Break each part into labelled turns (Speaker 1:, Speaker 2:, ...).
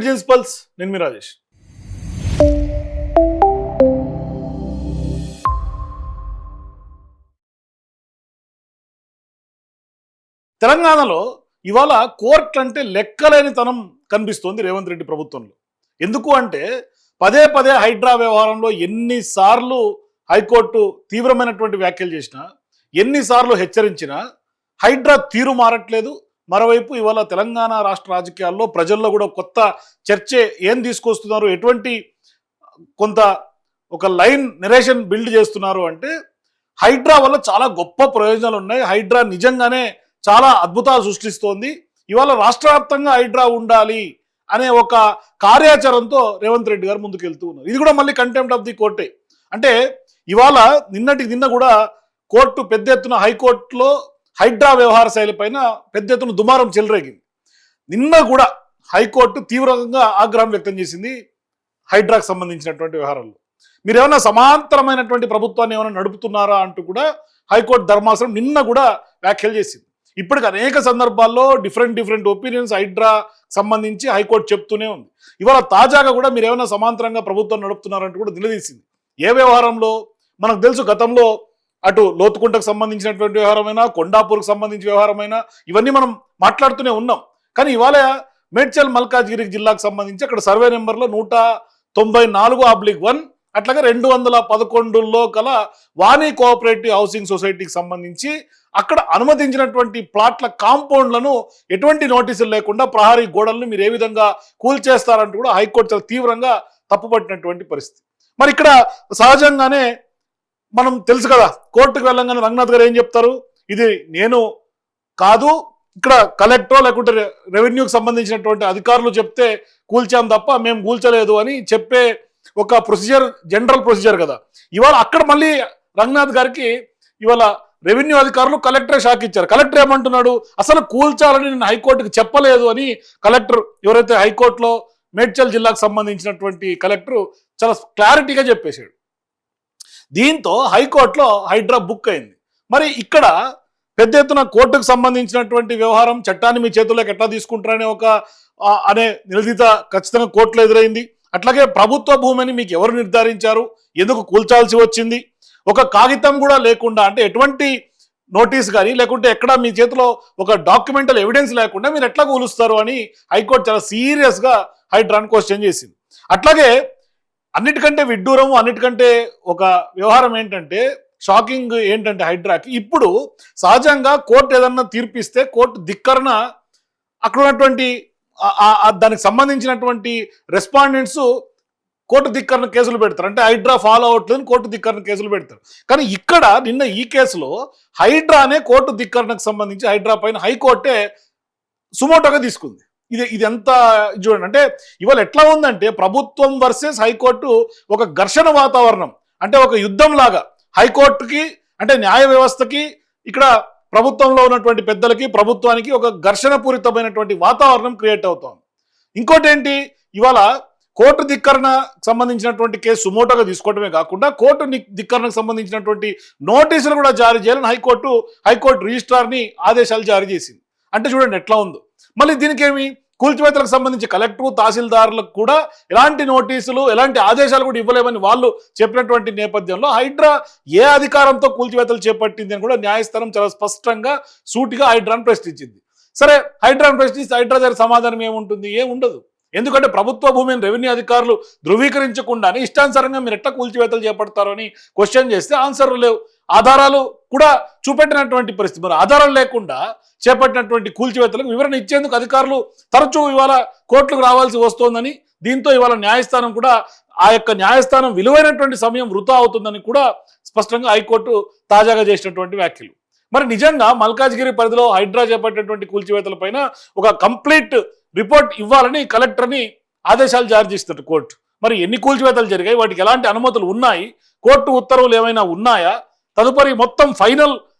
Speaker 1: Citizens pulse, నేను మీ రాజేష్. తెలంగాణలో ఇవాళ కోర్టు అంటే లెక్కలేనితనం కనిపిస్తోంది రేవంత్ రెడ్డి ప్రభుత్వంలో. ఎందుకు అంటే పదే పదే హైడ్రా వ్యవహారంలో ఎన్నిసార్లు హైకోర్టు తీవ్రమైనటువంటి వ్యాఖ్యలు చేసినా, ఎన్నిసార్లు హెచ్చరించినా హైడ్రా తీరు మారట్లేదు. మరోవైపు ఇవాళ తెలంగాణ రాష్ట్ర రాజకీయాల్లో ప్రజల్లో కూడా కొత్త చర్చే ఏం తీసుకొస్తున్నారు, ఎటువంటి కొంత ఒక లైన్ నెరేషన్ బిల్డ్ చేస్తున్నారు అంటే హైడ్రా వల్ల చాలా గొప్ప ప్రయోజనాలు ఉన్నాయి, హైడ్రా నిజంగానే చాలా అద్భుతాలు సృష్టిస్తోంది, ఇవాళ రాష్ట్ర వ్యాప్తంగా హైడ్రా ఉండాలి అనే ఒక కార్యాచరణతో రేవంత్ రెడ్డి గారు ముందుకు వెళ్తూ ఉన్నారు. ఇది కూడా మళ్ళీ కంటెంప్ట్ ఆఫ్ ది కోర్టే. అంటే ఇవాళ నిన్న కూడా కోర్టు పెద్ద ఎత్తున హైకోర్టులో హైడ్రా వ్యవహార శైలి పైన పెద్ద ఎత్తున దుమారం చెలరేగింది. నిన్న కూడా హైకోర్టు తీవ్రంగా ఆగ్రహం వ్యక్తం చేసింది హైడ్రాకు సంబంధించినటువంటి వ్యవహారంలో. మీరు ఏమైనా సమాంతరమైనటువంటి ప్రభుత్వాన్ని ఏమైనా నడుపుతున్నారా అంటూ కూడా హైకోర్టు ధర్మాసనం నిన్న కూడా వ్యాఖ్యలు చేసింది. ఇప్పటికి అనేక సందర్భాల్లో డిఫరెంట్ ఒపీనియన్స్ హైడ్రా సంబంధించి హైకోర్టు చెప్తూనే ఉంది. ఇవాళ తాజాగా కూడా మీరు ఏమైనా సమాంతరంగా ప్రభుత్వం నడుపుతున్నారంటూ కూడా నిలదీసింది. ఏ వ్యవహారంలో? మనకు తెలుసు, గతంలో అటు లోతుకుంటకు సంబంధించినటువంటి వ్యవహారమైనా, కొండాపూర్కు సంబంధించిన వ్యవహారమైనా ఇవన్నీ మనం మాట్లాడుతూనే ఉన్నాం. కానీ ఇవాళ మేడ్చల్ మల్కాజ్గిరి జిల్లాకు సంబంధించి అక్కడ సర్వే నెంబర్లో 194/1 అట్లాగే 211లో కల వాణి కోఆపరేటివ్ హౌసింగ్ సొసైటీకి సంబంధించి అక్కడ అనుమతించినటువంటి ప్లాట్ల కాంపౌండ్లను ఎటువంటి నోటీసులు లేకుండా ప్రహరీ గోడలను మీరు ఏ విధంగా కూల్చేస్తారంటూ కూడా హైకోర్టు చాలా తీవ్రంగా తప్పుపట్టినటువంటి పరిస్థితి. మరి ఇక్కడ సహజంగానే మనం తెలుసు కదా, కోర్టుకు వెళ్ళంగానే రంగనాథ్ గారు ఏం చెప్తారు, ఇది నేను కాదు, ఇక్కడ కలెక్టర్ లేకుంటే రెవెన్యూకి సంబంధించినటువంటి అధికారులు చెప్తే కూల్చాం తప్ప మేము కూల్చలేదు అని చెప్పే ఒక ప్రొసీజర్, జనరల్ ప్రొసీజర్ కదా. ఇవాళ అక్కడ మళ్ళీ రంగనాథ్ గారికి ఇవాళ రెవెన్యూ అధికారులు కలెక్టరే షాక్ ఇచ్చారు. కలెక్టర్ ఏమంటున్నాడు, అసలు కూల్చాలని నేను హైకోర్టుకి చెప్పలేదు అని కలెక్టర్, ఎవరైతే హైకోర్టులో మేడ్చల్ జిల్లాకు సంబంధించినటువంటి కలెక్టర్ చాలా క్లారిటీగా చెప్పేశాడు. దీంతో హైకోర్టులో హైడ్రా బుక్ అయింది. మరి ఇక్కడ పెద్ద ఎత్తున కోర్టుకు సంబంధించినటువంటి వ్యవహారం, చట్టాన్ని మీ చేతుల్లోకి ఎట్లా తీసుకుంటారనే అనే నిలదీత ఖచ్చితంగా కోర్టులో ఎదురైంది. అట్లాగే ప్రభుత్వ భూమిని మీకు ఎవరు నిర్ధారించారు, ఎందుకు కూల్చాల్సి వచ్చింది, ఒక కాగితం కూడా లేకుండా, అంటే ఎటువంటి నోటీస్ కానీ లేకుంటే ఎక్కడ మీ చేతిలో ఒక డాక్యుమెంటల్ ఎవిడెన్స్ లేకుండా మీరు ఎట్లా కూలుస్తారు అని హైకోర్టు చాలా సీరియస్గా హైడ్రాన్ క్వశ్చన్ చేసింది. అట్లాగే అన్నిటికంటే విడ్డూరము, అన్నిటికంటే ఒక వ్యవహారం ఏంటంటే, షాకింగ్ ఏంటంటే హైడ్రాకి ఇప్పుడు సహజంగా కోర్టు ఏదన్నా తీర్పిస్తే కోర్టు ధిక్కరణ అక్కడ ఉన్నటువంటి దానికి సంబంధించినటువంటి రెస్పాండెంట్స్ కోర్టు ధిక్కరణ కేసులు పెడతారు. అంటే హైడ్రా ఫాలో అవట్లేదని కోర్టు ధిక్కరణ కేసులు పెడతారు. కానీ ఇక్కడ నిన్న ఈ కేసులో హైడ్రానే కోర్టు ధిక్కరణకు సంబంధించి హైడ్రా పైన హైకోర్టే సుమోటోగా తీసుకుంది. ఇది ఎంత చూడండి, అంటే ఇవాళ ఎట్లా ఉందంటే ప్రభుత్వం వర్సెస్ హైకోర్టు ఒక ఘర్షణ వాతావరణం, అంటే ఒక యుద్ధం లాగా హైకోర్టుకి, అంటే న్యాయ వ్యవస్థకి, ఇక్కడ ప్రభుత్వంలో ఉన్నటువంటి పెద్దలకి, ప్రభుత్వానికి ఒక ఘర్షణ పూరితమైనటువంటి వాతావరణం క్రియేట్ అవుతోంది. ఇంకోటి ఏంటి, ఇవాళ కోర్టు ధిక్కరణ సంబంధించినటువంటి కేసు సుమోటోగా తీసుకోవడమే కాకుండా కోర్టు ధిక్కరణకు సంబంధించినటువంటి నోటీసులు కూడా జారీ చేయాలని హైకోర్టు రిజిస్ట్రార్ని ఆదేశాలు జారీ చేసింది. అంటే చూడండి ఎట్లా ఉందో. మళ్ళీ దీనికేమి, కూల్చివేతలకు సంబంధించి కలెక్టర్, తహసీల్దారులకు కూడా ఎలాంటి నోటీసులు, ఎలాంటి ఆదేశాలు కూడా ఇవ్వలేమని వాళ్ళు చెప్పినటువంటి నేపథ్యంలో హైడ్రా ఏ అధికారంతో కూల్చివేతలు చేపట్టింది అని కూడా న్యాయస్థానం చాలా స్పష్టంగా సూటిగా హైడ్రాను ప్రశ్నించింది. సరే, హైడ్రాను ప్రశ్నిస్తే హైడ్రా దగ్గర సమాధానం ఏముంటుంది? ఏముండదు. ఎందుకంటే ప్రభుత్వ భూమిని రెవెన్యూ అధికారులు ధృవీకరించకుండానే ఇష్టానుసారంగా మీరు ఎట్లా కూల్చివేతలు చేపడతారు అని క్వశ్చన్ చేస్తే ఆన్సర్లు లేవు, ఆధారాలు కూడా చూపెట్టినటువంటి పరిస్థితి. మరి ఆధారాలు లేకుండా చేపట్టినటువంటి కూల్చివేతలకు వివరణ ఇచ్చేందుకు అధికారులు తరచూ ఇవాళ కోర్టులకు రావాల్సి వస్తోందని, దీంతో ఇవాళ న్యాయస్థానం కూడా ఆ యొక్క న్యాయస్థానం విలువైనటువంటి సమయం వృధా అవుతుందని కూడా స్పష్టంగా హైకోర్టు తాజాగా చేసినటువంటి వ్యాఖ్యలు. మరి నిజంగా మల్కాజ్గిరి పరిధిలో హైడ్రా చేపట్టినటువంటి కూల్చివేతల పైన ఒక కంప్లీట్ రిపోర్ట్ ఇవ్వాలని కలెక్టర్ని ఆదేశాలు జారీ చేస్తున్నట్టు కోర్టు. మరి ఎన్ని కూల్చివేతలు జరిగాయి, వాటికి ఎలాంటి అనుమతులు ఉన్నాయి, కోర్టు ఉత్తర్వులు ఏమైనా ఉన్నాయా, తదుపరి మొత్తం ఫైనల్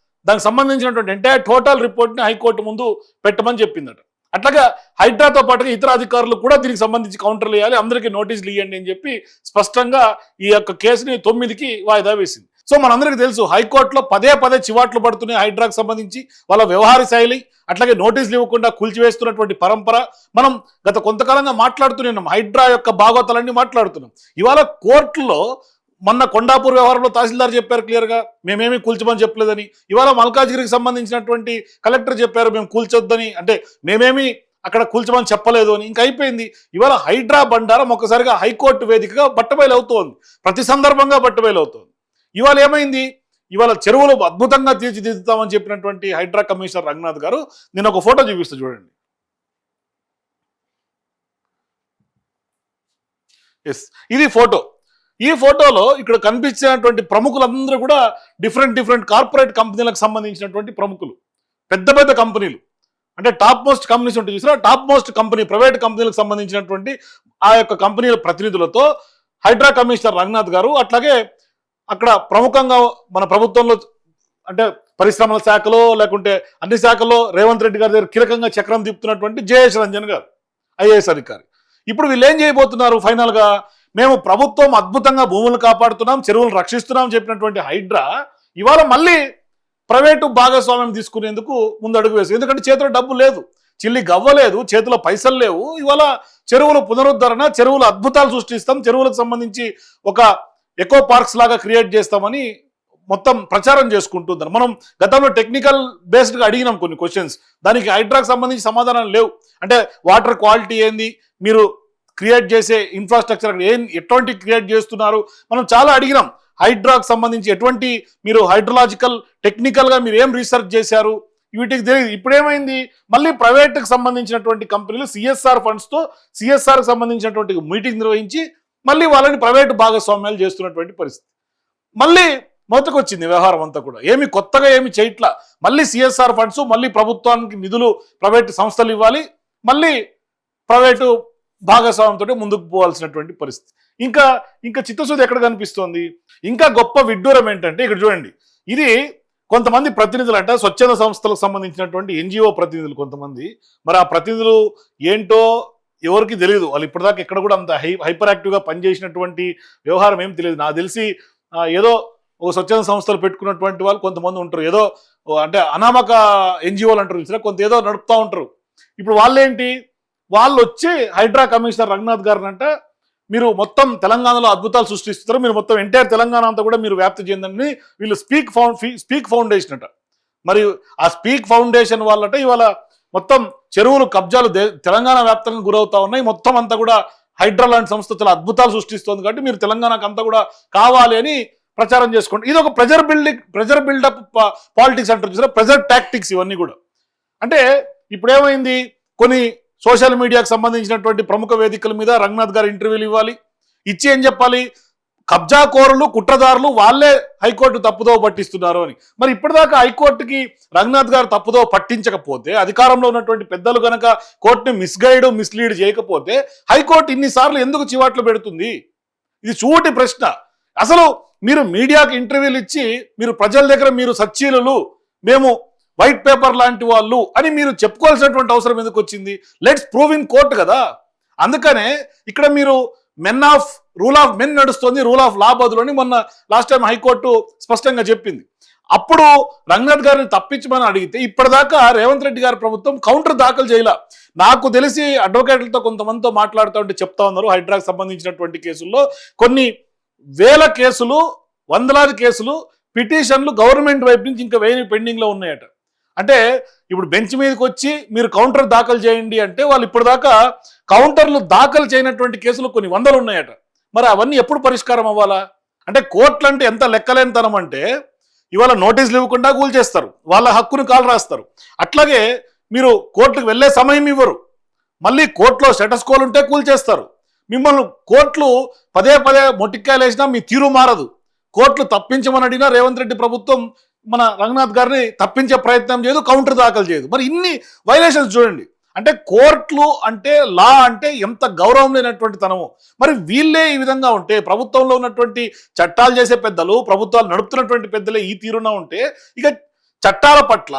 Speaker 1: దానికి సంబంధించినటువంటి ఎంటైర్ టోటల్ రిపోర్ట్ని హైకోర్టు ముందు పెట్టమని చెప్పిందట. అట్లాగా హైడ్రాతో పాటుగా ఇతర అధికారులు కూడా దీనికి సంబంధించి కౌంటర్లు వేయాలి, అందరికీ నోటీసులు ఇవ్వండి అని చెప్పి స్పష్టంగా ఈ యొక్క కేసుని 9కి వాయిదా వేసింది. సో మనందరికీ తెలుసు హైకోర్టులో పదే పదే చివాట్లు పడుతున్నాయి హైడ్రాకు సంబంధించి వాళ్ళ వ్యవహార శైలి, అట్లాగే నోటీసులు ఇవ్వకుండా కూల్చివేస్తున్నటువంటి పరంపర. మనం గత కొంతకాలంగా మాట్లాడుతున్నాం, హైడ్రా యొక్క భాగవతాలన్నీ మాట్లాడుతున్నాం. ఇవాళ కోర్టులో మొన్న కొండాపూర్ వ్యవహారంలో తహసీల్దార్ చెప్పారు క్లియర్గా, మేమేమీ కూల్చమని చెప్పలేదని. ఇవాళ మల్కాజ్గిరికి సంబంధించినటువంటి కలెక్టర్ చెప్పారు మేము కూల్చొద్దని, అంటే మేమేమి అక్కడ కూల్చమని చెప్పలేదు అని. ఇంక అయిపోయింది. ఇవాళ హైడ్రా బండారం ఒక్కసారిగా హైకోర్టు వేదికగా బట్టబయలు అవుతోంది, ప్రతి సందర్భంగా బట్టబయలు అవుతోంది. ఇవాళ ఏమైంది, ఇవాళ చెరువులు అద్భుతంగా తీర్చిదిద్దుతామని చెప్పినటువంటి హైడ్రా కమిషనర్ రంగనాథ్ గారు నేను ఒక ఫోటో చూపిస్తా చూడండి. ఎస్, ఇది ఫోటో. ఈ ఫోటోలో ఇక్కడ కనిపించినటువంటి ప్రముఖులందరూ కూడా డిఫరెంట్ కార్పొరేట్ కంపెనీలకు సంబంధించినటువంటి ప్రముఖులు, పెద్ద పెద్ద కంపెనీలు, అంటే టాప్ మోస్ట్ కంపెనీస్ ఉంటాయి చూసారా, టాప్ మోస్ట్ కంపెనీ ప్రైవేట్ కంపెనీలకు సంబంధించినటువంటి ఆ యొక్క కంపెనీల ప్రతినిధులతో హైడ్రా కమిషనర్ రంగనాథ్ గారు, అట్లాగే అక్కడ ప్రముఖంగా మన ప్రభుత్వంలో అంటే పరిశ్రమల శాఖలో లేకుంటే అన్ని శాఖల్లో రేవంత్ రెడ్డి గారి దగ్గర కీలకంగా చక్రం తిప్పుతున్నటువంటి జయేష్ రంజన్ గారు, ఐఏఎస్ అధికారి. ఇప్పుడు వీళ్ళు ఏం చేయబోతున్నారు, ఫైనల్ గా మేము ప్రభుత్వం అద్భుతంగా భూములు కాపాడుతున్నాం, చెరువులు రక్షిస్తున్నాం చెప్పినటువంటి హైడ్రా ఇవాళ మళ్ళీ ప్రైవేటు భాగస్వామ్యం తీసుకునేందుకు ముందడుగు వేసి, ఎందుకంటే చేతిలో డబ్బు లేదు, చిల్లి గవ్వలేదు, చేతిలో పైసలు లేవు. ఇవాళ చెరువుల పునరుద్ధరణ, చెరువుల అద్భుతాలు సృష్టిస్తాం, చెరువులకు సంబంధించి ఒక ఎకో పార్క్స్ లాగా క్రియేట్ చేస్తామని మొత్తం ప్రచారం చేసుకుంటున్నారు. మనం గతంలో టెక్నికల్ బేస్డ్గా అడిగినాం కొన్ని క్వశ్చన్స్, దానికి హైడ్రాకు సంబంధించి సమాధానం లేవు. అంటే వాటర్ క్వాలిటీ ఏంది, మీరు క్రియేట్ చేసే ఇన్ఫ్రాస్ట్రక్చర్ ఎటువంటి క్రియేట్ చేస్తున్నారు, మనం చాలా అడిగినాం. హైడ్రాకు సంబంధించి ఎటువంటి మీరు హైడ్రలాజికల్ టెక్నికల్గా మీరు ఏం రీసెర్చ్ చేశారు, వీటికి తెలియదు. ఇప్పుడేమైంది, మళ్ళీ ప్రైవేట్కి సంబంధించినటువంటి కంపెనీలు సిఎస్ఆర్ ఫండ్స్తో సిఎస్ఆర్కి సంబంధించినటువంటి మీటింగ్ నిర్వహించి మళ్ళీ వాళ్ళని ప్రైవేటు భాగస్వామ్యాలు చేస్తున్నటువంటి పరిస్థితి. మళ్ళీ మొదటికొచ్చింది వ్యవహారం అంతా కూడా, ఏమి కొత్తగా ఏమి చేయట్లా. మళ్ళీ సిఎస్ఆర్ ఫండ్స్, మళ్ళీ ప్రభుత్వానికి నిధులు ప్రైవేటు సంస్థలు ఇవ్వాలి, మళ్ళీ ప్రైవేటు భాగస్వామ్యంతో ముందుకు పోవాల్సినటువంటి పరిస్థితి. ఇంకా చిత్తశుద్ధి ఎక్కడ కనిపిస్తోంది. ఇంకా గొప్ప విడ్డూరం ఏంటంటే ఇక్కడ చూడండి, ఇది కొంతమంది ప్రతినిధులు అంట, స్వచ్ఛంద సంస్థలకు సంబంధించినటువంటి ఎన్జిఓ ప్రతినిధులు కొంతమంది. మరి ఆ ప్రతినిధులు ఏంటో ఎవరికి తెలియదు, వాళ్ళు ఇప్పటిదాకా ఎక్కడ కూడా అంత హైపర్ యాక్టివ్గా పనిచేసినటువంటి వ్యవహారం ఏం తెలియదు. నాకు తెలిసి ఏదో ఒక స్వచ్ఛంద సంస్థలు పెట్టుకున్నటువంటి వాళ్ళు కొంతమంది ఉంటారు, ఏదో అంటే అనామక ఎన్జిఓలు అంటారు చూసారా, కొంత ఏదో నడుపుతూ ఉంటారు. ఇప్పుడు వాళ్ళేంటి, వాళ్ళు వచ్చి హైడ్రా కమిషనర్ రంగనాథ్ గారిని అంట, మీరు మొత్తం తెలంగాణలో అద్భుతాలు సృష్టిస్తారు, మీరు మొత్తం ఎంటైర్ తెలంగాణ అంతా కూడా మీరు వ్యాప్తి చెందండి. వీళ్ళు స్పీక్ ఫౌండేషన్ అట. మరి ఆ స్పీక్ ఫౌండేషన్ వాళ్ళట ఇవాళ మొత్తం చెరువులు కబ్జాలు తెలంగాణ వ్యాప్తంగా గురవుతా ఉన్నాయి. మొత్తం అంతా కూడా హైడ్రా లాంటి సంస్థ చాలా అద్భుతాలు సృష్టిస్తుంది కాబట్టి మీరు తెలంగాణకు అంతా కూడా కావాలి అని ప్రచారం చేసుకోండి. ఇది ఒక ప్రెజర్ బిల్డప్ పాలిటిక్స్ అంటారు చూసారా, ప్రెజర్ టాక్టిక్స్ ఇవన్నీ కూడా. అంటే ఇప్పుడు ఏమైంది, కొన్ని సోషల్ మీడియాకు సంబంధించినటువంటి ప్రముఖ వేదికల మీద రంగనాథ్ గారు ఇంటర్వ్యూలు ఇవ్వాలి, ఇచ్చి ఏం చెప్పాలి, కబ్జాకోరులు కుట్రదారులు వాళ్ళే హైకోర్టు తప్పుదో పట్టిస్తున్నారు అని. మరి ఇప్పటిదాకా హైకోర్టుకి రంగనాథ్ గారు తప్పుదో పట్టించకపోతే, అధికారంలో ఉన్నటువంటి పెద్దలు కనుక కోర్టుని మిస్లీడ్ చేయకపోతే హైకోర్టు ఇన్నిసార్లు ఎందుకు చివాట్లు పెడుతుంది? ఇది సూటి ప్రశ్న. అసలు మీరు మీడియాకి ఇంటర్వ్యూలు ఇచ్చి మీరు ప్రజల దగ్గర మీరు సచ్చీలు, మేము వైట్ పేపర్ లాంటి వాళ్ళు అని మీరు చెప్పుకోవాల్సినటువంటి అవసరం ఎందుకు వచ్చింది? లెట్స్ ప్రూవ్ ఇన్ కోర్టు కదా. అందుకనే ఇక్కడ మీరు రూల్ ఆఫ్ మెన్ నడుస్తుంది, రూల్ ఆఫ్ లా బదులని మొన్న లాస్ట్ టైం హైకోర్టు స్పష్టంగా చెప్పింది. అప్పుడు రంగనాథ్ గారిని తప్పించమని అడిగితే ఇప్పటిదాకా రేవంత్ రెడ్డి గారి ప్రభుత్వం కౌంటర్ దాఖలు చేయాల. నాకు తెలిసి అడ్వకేట్లతో కొంతమందితో మాట్లాడుతూ ఉంటే చెప్తా ఉన్నారు, హైడ్రాకు సంబంధించినటువంటి కేసుల్లో కొన్ని వేల కేసులు, వందలాది కేసులు, పిటిషన్లు గవర్నమెంట్ వైపు నుంచి ఇంకా పెండింగ్ లో ఉన్నాయట. అంటే ఇప్పుడు బెంచ్ మీదకి వచ్చి మీరు కౌంటర్ దాఖలు చేయండి అంటే వాళ్ళు ఇప్పటిదాకా కౌంటర్లు దాఖలు చేయనటువంటి కేసులు కొన్ని వందలు ఉన్నాయట. మరి అవన్నీ ఎప్పుడు పరిష్కారం అవ్వాలా? అంటే కోర్టులు అంటే ఎంత లెక్కలేనితనం అంటే ఇవాళ నోటీసులు ఇవ్వకుండా కూల్చేస్తారు, వాళ్ళ హక్కును కాలు రాస్తారు. అట్లాగే మీరు కోర్టుకు వెళ్ళే సమయం ఇవ్వరు, మళ్ళీ కోర్టులో స్టేటస్ కోలు ఉంటే కూల్చేస్తారు. మిమ్మల్ని కోర్టులు పదే మొట్టికాయలు వేసినా మీ తీరు మారదు. కోర్టులు తప్పించమని అడిగినా రేవంత్ రెడ్డి ప్రభుత్వం మన రంగనాథ్ గారిని తప్పించే ప్రయత్నం చేయదు, కౌంటర్ దాఖలు చేయదు. మరి ఇన్ని వైలేషన్స్ చూడండి. అంటే కోర్టులు అంటే లా అంటే ఎంత గౌరవం లేనటువంటి తనము. మరి వీళ్ళే ఈ విధంగా ఉంటే, ప్రభుత్వంలో ఉన్నటువంటి చట్టాలు చేసే పెద్దలు, ప్రభుత్వాలు నడుపుతున్నటువంటి పెద్దలే ఈ తీరున ఉంటే, ఇక చట్టాల పట్ల,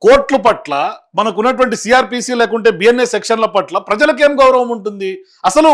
Speaker 1: కోర్టుల పట్ల, మనకున్నటువంటి సిఆర్పిసి లేకుంటే బిఎన్ఎస్ సెక్షన్ల పట్ల ప్రజలకేం గౌరవం ఉంటుంది? అసలు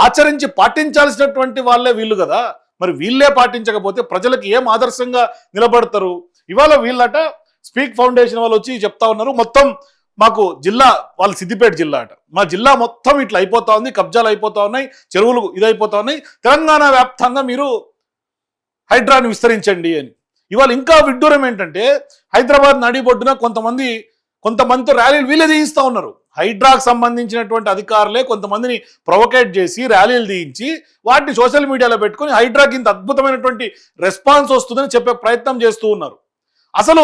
Speaker 1: ఆచరించి పాటించాల్సినటువంటి వాళ్ళే వీళ్ళు కదా. మరి వీళ్ళే పాటించకపోతే ప్రజలకు ఏం ఆదర్శంగా నిలబడతారు? ఇవాళ వీళ్ళట స్పీక్ ఫౌండేషన్ వాళ్ళు వచ్చి చెప్తా ఉన్నారు, మొత్తం మాకు జిల్లా, వాళ్ళు సిద్దిపేట జిల్లా అట, మా జిల్లా మొత్తం ఇట్లా అయిపోతా ఉంది, కబ్జాలు అయిపోతా ఉన్నాయి, చెరువులు ఇదైపోతా ఉన్నాయి, తెలంగాణ వ్యాప్తంగా మీరు హైడ్రాని విస్తరించండి అని. ఇవాళ ఇంకా విడ్డూరం ఏంటంటే హైదరాబాద్ నడిబొడ్డున కొంతమందితో ర్యాలీలు వీళ్ళే తీయిస్తూ ఉన్నారు. హైడ్రాకు సంబంధించినటువంటి అధికారులే కొంతమందిని ప్రొవోకేట్ చేసి ర్యాలీలు తీయించి వాటిని సోషల్ మీడియాలో పెట్టుకొని హైడ్రాకి ఇంత అద్భుతమైనటువంటి రెస్పాన్స్ వస్తుందని చెప్పే ప్రయత్నం చేస్తూ ఉన్నారు. అసలు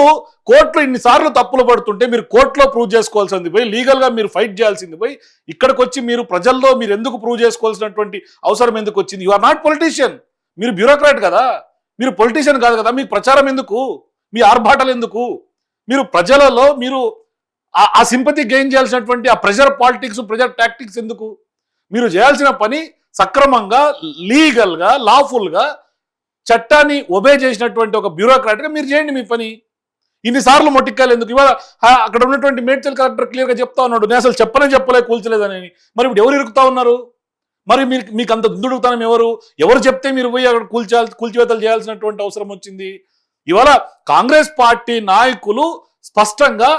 Speaker 1: కోర్టులో ఇన్నిసార్లు తప్పులు పడుతుంటే మీరు కోర్టులో ప్రూవ్ చేసుకోవాల్సింది పోయి, లీగల్గా మీరు ఫైట్ చేయాల్సింది పోయి, ఇక్కడికి వచ్చి మీరు ప్రజల్లో మీరు ఎందుకు ప్రూవ్ చేసుకోవాల్సినటువంటి అవసరం ఎందుకు వచ్చింది? యు ఆర్ నాట్ పొలిటీషియన్, మీరు బ్యూరోక్రాట్ కదా, మీరు పొలిటీషియన్ కాదు కదా, మీకు ప్రచారం ఎందుకు, మీ ఆర్భాటాలు ఎందుకు? మీరు ప్రజలలో మీరు ఆ సింపతి గెయిన్ చేయాల్సినటువంటి ఆ ప్రెజర్ పాలిటిక్స్, ప్రెజర్ టాక్టిక్స్ ఎందుకు? మీరు చేయాల్సిన పని సక్రమంగా, లీగల్గా, లాఫుల్గా చట్టాన్ని ఒబే చేసినటువంటి ఒక బ్యూరోక్రాట్గా మీరు చేయండి మీ పని. ఇన్నిసార్లు మొట్టిక్కాయలు ఎందుకు? ఇవాళ అక్కడ ఉన్నటువంటి మేడ్చల్ కలెక్టర్ క్లియర్గా చెప్తా ఉన్నాడు, నేను అసలు చెప్పలే కూల్చలేదని. మరి ఇప్పుడు ఎవరు ఇరుకుతా ఉన్నారు? మరి మీకు అంత దుందుడుగుతానం ఎవరు చెప్తే మీరు పోయి అక్కడ కూల్చివేతలు చేయాల్సినటువంటి అవసరం వచ్చింది? ఇవాళ కాంగ్రెస్ పార్టీ నాయకులు స్పష్టంగా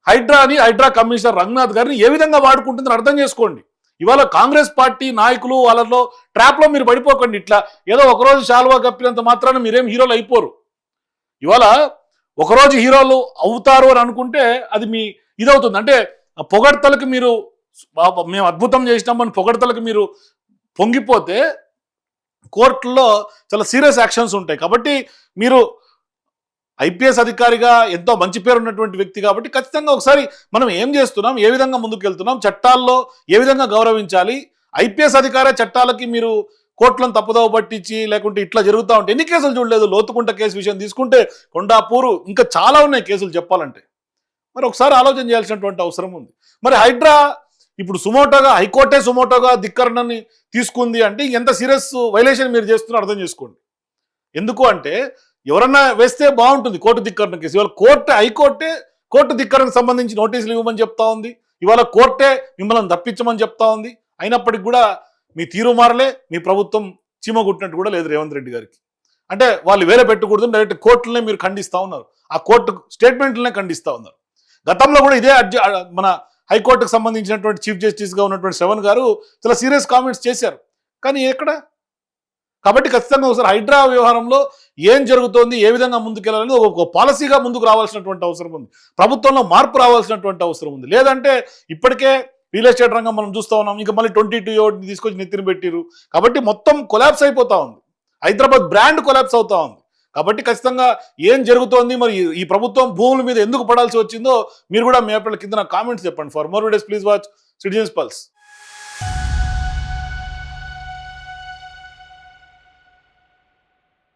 Speaker 1: హైడ్రా కమిషనర్ రంగనాథ్ గారిని ఏ విధంగా వాడుకుంటుందని అర్థం చేసుకోండి. ఇవాళ కాంగ్రెస్ పార్టీ నాయకులు వాళ్ళలో ట్రాప్లో మీరు పడిపోకండి. ఇట్లా ఏదో ఒకరోజు శాలువా కప్పినంత మాత్రాన మీరేం హీరోలు అయిపోరు. ఇవాళ ఒకరోజు హీరోలు అవుతారు అని అనుకుంటే అది మీ ఇదవుతుంది. అంటే పొగడ్తలకు మీరు మేము అద్భుతం చేసినామని పొగడ్తలకు మీరు పొంగిపోతే కోర్టులో చాలా సీరియస్ యాక్షన్స్ ఉంటాయి. కాబట్టి మీరు ఐపీఎస్ అధికారిగా ఎంతో మంచి పేరు ఉన్నటువంటి వ్యక్తి కాబట్టి ఖచ్చితంగా ఒకసారి మనం ఏం చేస్తున్నాం, ఏ విధంగా ముందుకు వెళ్తున్నాం, చట్టాల్లో ఏ విధంగా గౌరవించాలి, ఐపీఎస్ అధికారి చట్టాలకి మీరు కోర్టులను తప్పుదోవ పట్టించి లేకుంటే ఇట్లా జరుగుతూ ఉంటే ఎన్ని కేసులు చూడలేదు? లోతుకుంట కేసు విషయం తీసుకుంటే, కొండాపూరు, ఇంకా చాలా ఉన్నాయి కేసులు చెప్పాలంటే. మరి ఒకసారి ఆలోచన చేయాల్సినటువంటి అవసరం ఉంది. మరి హైడ్రా ఇప్పుడు హైకోర్టే సుమోటోగా ధిక్కరణని తీసుకుంది అంటే ఎంత సీరియస్ వైలేషన్ మీరు చేస్తున్నారో అర్థం చేసుకోండి. ఎందుకు అంటే ఎవరన్నా వేస్తే బాగుంటుంది కోర్టు ధిక్కరణ కేసు. ఇవాళ కోర్టు ధిక్కరణకు సంబంధించి నోటీసులు ఇవ్వమని చెప్తా ఉంది, ఇవాళ కోర్టే మిమ్మల్ని తప్పించమని చెప్తా ఉంది. అయినప్పటికీ కూడా మీ తీరు మారలే, మీ ప్రభుత్వం చీమగుట్టినట్టు కూడా లేదు రేవంత్ రెడ్డి గారికి. అంటే వాళ్ళు వేరే పెట్టకూడదు, డైరెక్ట్ కోర్టులనే మీరు ఖండిస్తూ ఉన్నారు, ఆ కోర్టు స్టేట్మెంట్లనే ఖండిస్తూ ఉన్నారు. గతంలో కూడా ఇదే మన హైకోర్టుకు సంబంధించినటువంటి చీఫ్ జస్టిస్గా ఉన్నటువంటి శ్రవణ్ గారు చాలా సీరియస్ కామెంట్స్ చేశారు, కానీ ఎక్కడ? కాబట్టి ఖచ్చితంగా ఒకసారి హైడ్రా వ్యవహారంలో ఏం జరుగుతోంది, ఏ విధంగా ముందుకెళ్ళాలని ఒక పాలసీగా ముందుకు రావాల్సినటువంటి అవసరం ఉంది. ప్రభుత్వంలో మార్పు రావాల్సినటువంటి అవసరం ఉంది. లేదంటే ఇప్పటికే రియల్ ఎస్టేట్ రంగం మనం చూస్తూ ఉన్నాం, ఇంకా మళ్ళీ 22 తీసుకొచ్చి నెత్తిన పెట్టిరు. కాబట్టి మొత్తం కొలాప్స్ అయిపోతా ఉంది, హైదరాబాద్ బ్రాండ్ కొలాప్స్ అవుతా ఉంది. కాబట్టి ఖచ్చితంగా ఏం జరుగుతోంది, మరి ఈ ప్రభుత్వం భూముల మీద ఎందుకు పడాల్సి వచ్చిందో మీరు కూడా మీ కింద కామెంట్స్ చెప్పండి. For more videos please watch citizens pulse.